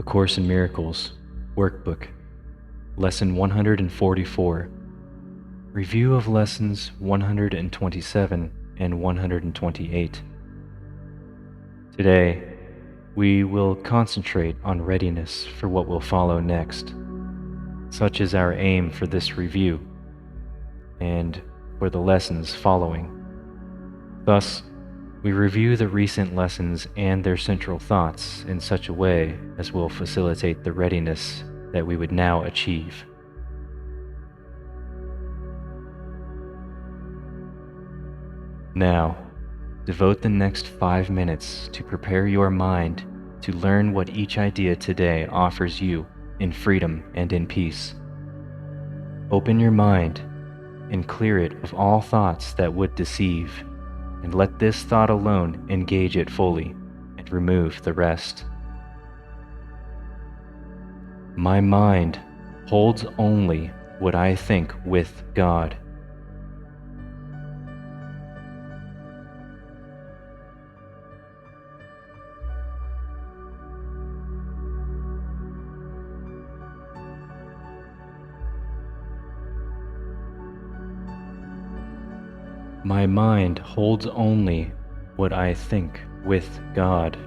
Course in Miracles, Workbook, Lesson 144, Review of Lessons 127 and 128. Today, we will concentrate on readiness for what will follow next. Such is our aim for this review and for the lessons following. Thus, we review the recent lessons and their central thoughts in such a way as will facilitate the readiness that we would now achieve. Now, devote the next 5 minutes to prepare your mind to learn what each idea today offers you in freedom and in peace. Open your mind and clear it of all thoughts that would deceive, and let this thought alone engage it fully and remove the rest. My mind holds only what I think with God. My mind holds only what I think with God.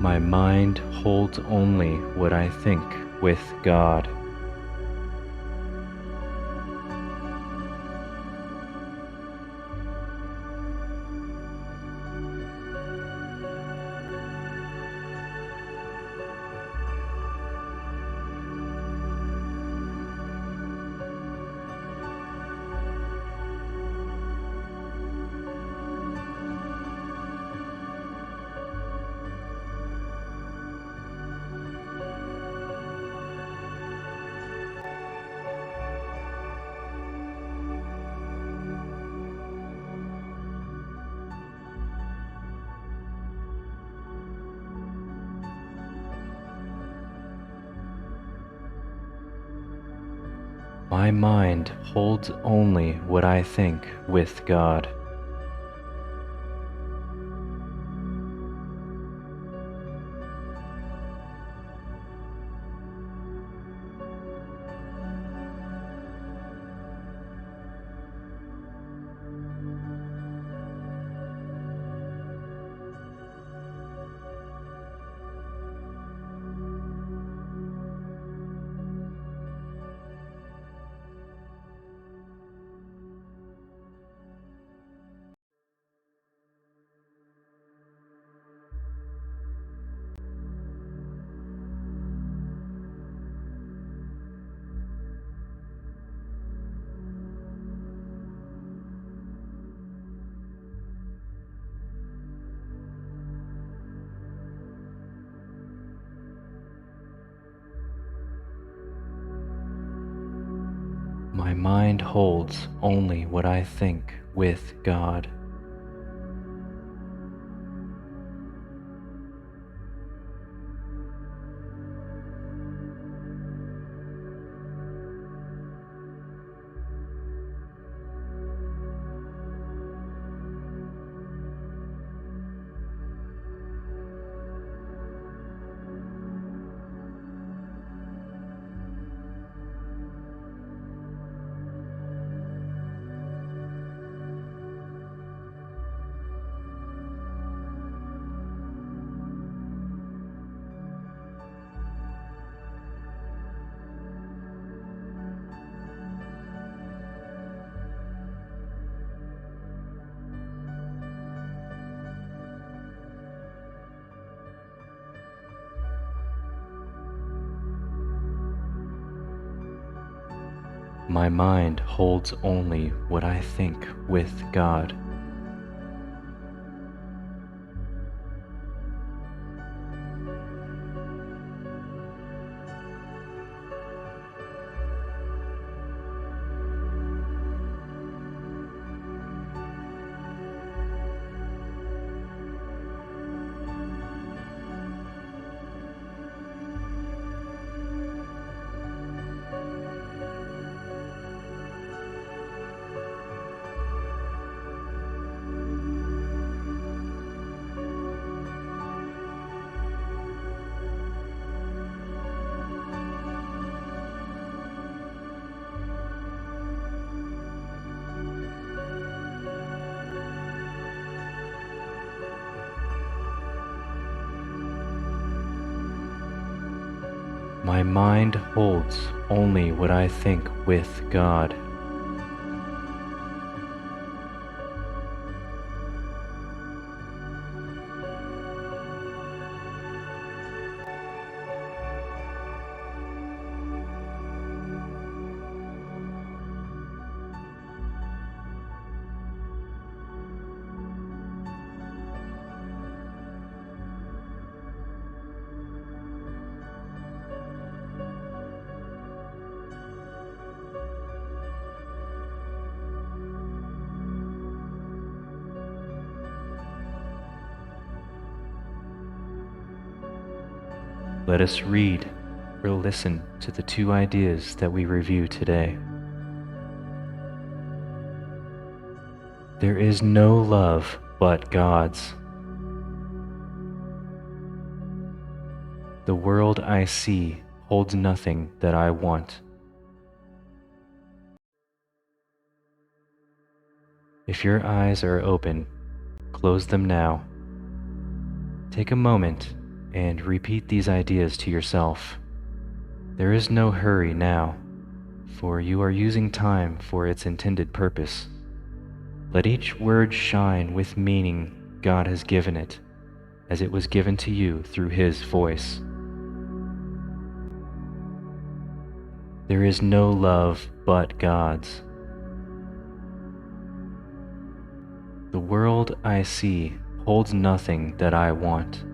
My mind holds only what I think with God. My mind holds only what I think with God. My mind holds only what I think with God. My mind holds only what I think with God. My mind holds only what I think with God. Let us read or listen to the two ideas that we review today. There is no love but God's. The world I see holds nothing that I want. If your eyes are open, close them now. Take a moment and repeat these ideas to yourself. There is no hurry now, for you are using time for its intended purpose. Let each word shine with meaning God has given it, as it was given to you through His voice. There is no love but God's. The world I see holds nothing that I want.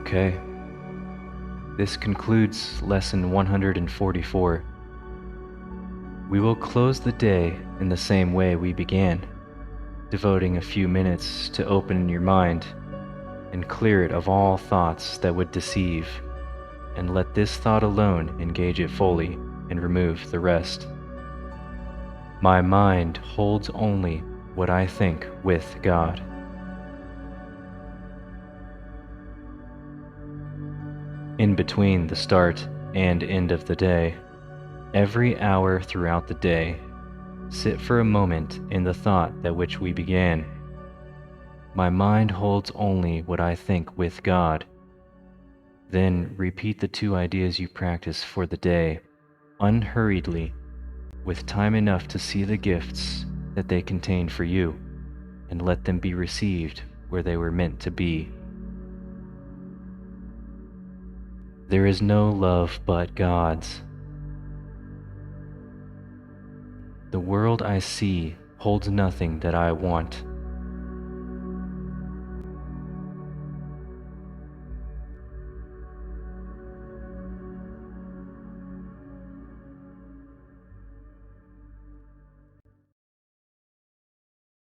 Okay. This concludes lesson 144. We will close the day in the same way we began, devoting a few minutes to open your mind and clear it of all thoughts that would deceive, and let this thought alone engage it fully and remove the rest. My mind holds only what I think with God. In between the start and end of the day, every hour throughout the day, sit for a moment in the thought that which we began. My mind holds only what I think with God. Then repeat the two ideas you practice for the day, unhurriedly, with time enough to see the gifts that they contain for you, and let them be received where they were meant to be. There is no love but God's. The world I see holds nothing that I want.